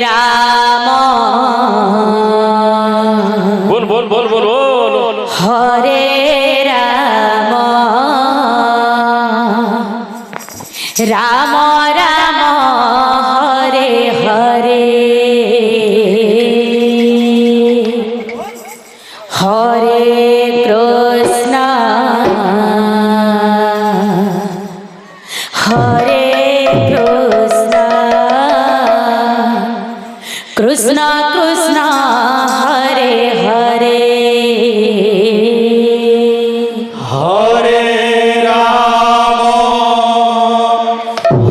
राम बोल बोल बोल बोल बोल हरे राम राम राम हरे हरे हरे कृष्ण हरे कृष्ण कृष्ण कृष्ण हरे हरे हरे राम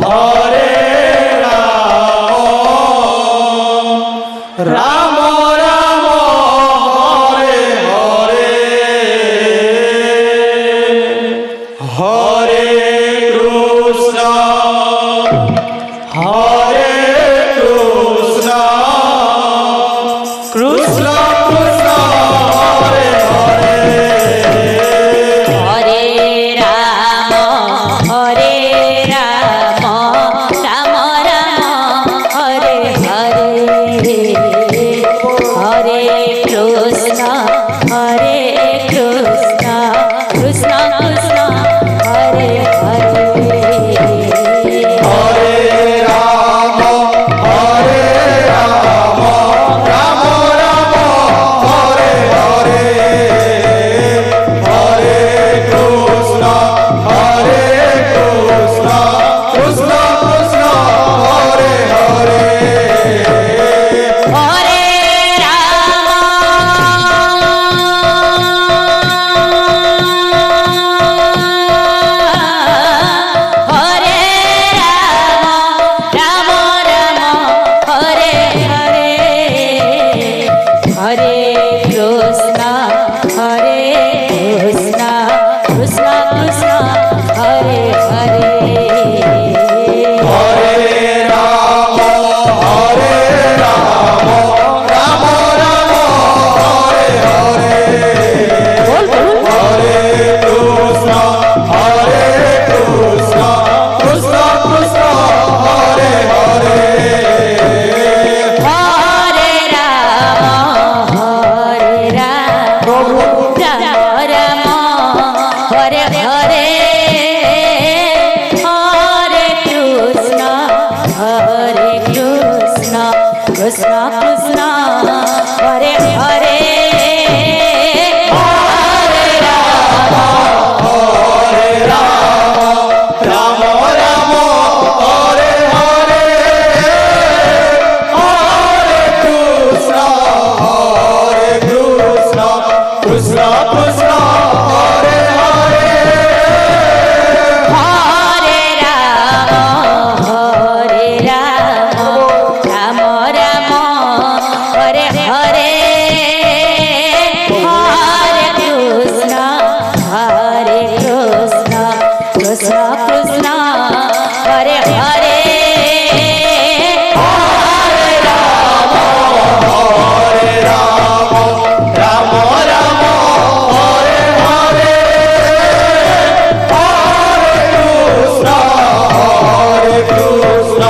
हरे राम राम राम हरे हरे हरे कृष्ण हरे कृष्ण कृष्ण कृष्ण हरे हरे हरे राम राम राम हरे हरे हरे कृष्ण कृष्ण कृष्ण हरे हरे हरे राम राम राम हरे हरे हरे कृष्ण कृष्ण कृष्ण हरे हरे हरे राम हरे राम राम हरे हरे हरे कृष्ण कृष्ण कृष्ण हरे हरे हरे राम राम राम हरे हरे हरे कृष्ण कृष्ण कृष्ण हरे हरे हरे राम राम राम हरे हरे हरे कृष्ण कृष्ण कृष्ण हरे हरे हरे राम राम राम हरे हरे हरे कृष्ण कृष्ण कृष्ण हरे हरे हरे राम राम राम हरे हरे हरे कृष्ण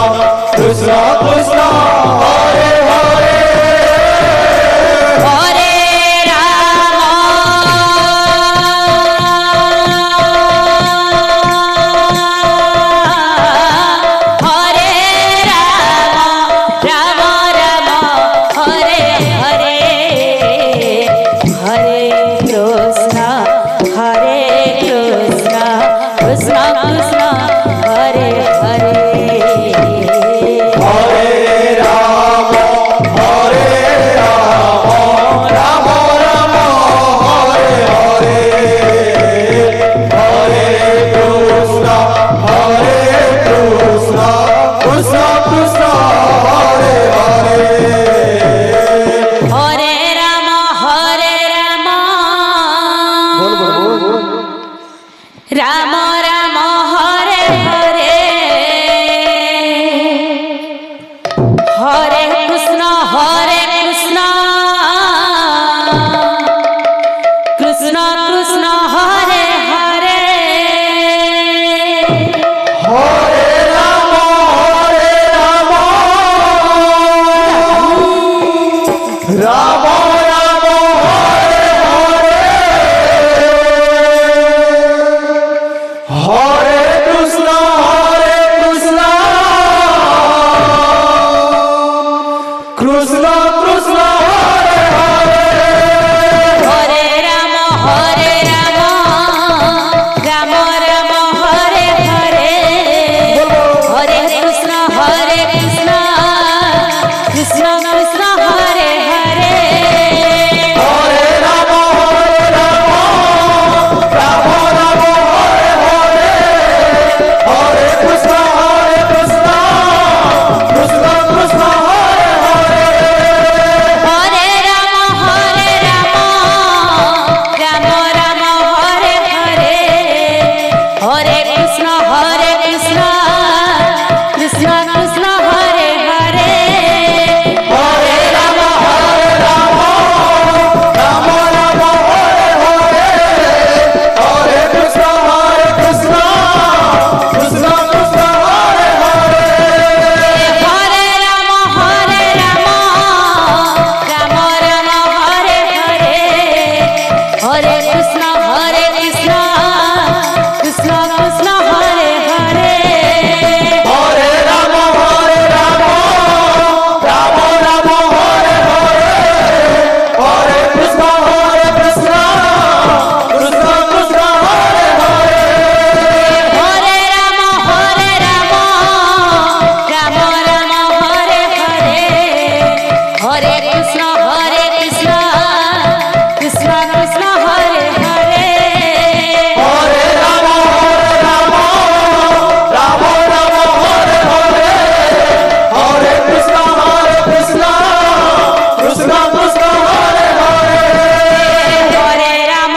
कृष्ण कृष्ण हरे हरे हरे राम राम राम हरे हरे हरे कृष्ण कृष्ण कृष्ण हरे हरे हरे राम हरे राम राम हरे हरे हरे कृष्ण कृष्ण कृष्ण हरे हरे हरे राम राम राम हरे हरे हरे कृष्ण कृष्ण कृष्ण हरे हरे हरे राम राम राम हरे हरे हरे कृष्ण कृष्ण कृष्ण हरे हरे हरे राम কৃষ্ণ কৃষ্ণ হরে হরে হরে রাম রাম রাম হরে হরে হরে কৃষ্ণ কৃষ্ণ কৃষ্ণ হরে হরে হরে রাম রাম রাম হরে হরে হরে কৃষ্ণ কৃষ্ণ কৃষ্ণ কৃষ্ণ হরে হরে হরে রাম রাম রাম হরে হরে হরে কৃষ্ণ কৃষ্ণ কৃষ্ণ কৃষ্ণ হরে হরে হরে রাম রাম রাম হরে হরে হরে কৃষ্ণ কৃষ্ণ কৃষ্ণ কৃষ্ণ হরে হরে হরে রাম রাম রাম হরে হরে হরে কৃষ্ণ কৃষ্ণ কৃষ্ণ কৃষ্ণ হরে হরে হরে রাম রাম রাম হরে হরে হরে কৃষ্ণ কৃষ্ণ কৃষ্ণ কৃষ্ণ হরে হরে হরে রাম রাম রাম হরে হরে হরে কৃষ্ণ কৃষ্ণ কৃষ্ণ কৃষ্ণ হরে হরে হরে রাম রাম রাম হরে হরে হরে কৃষ্ণ কৃষ্ণ কৃষ্ণ কৃষ্ণ হরে হরে হরে রাম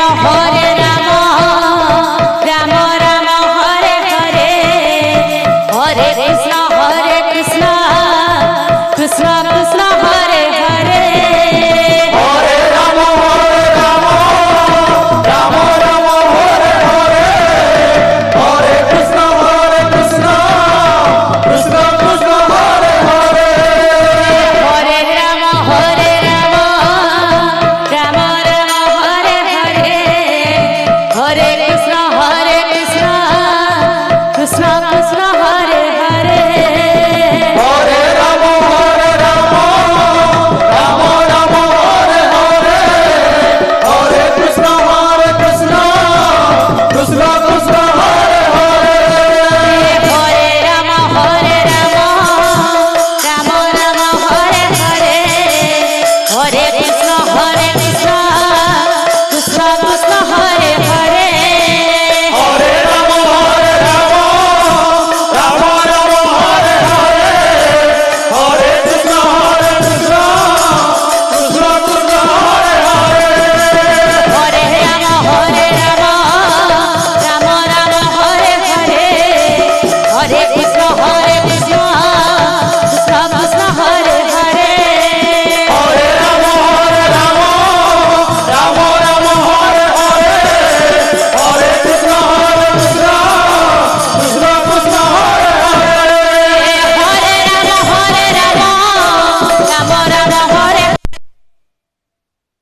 রাম রাম হরে হরে হরে কৃষ্ণ কৃষ্ণ কৃষ্ণ কৃষ্ণ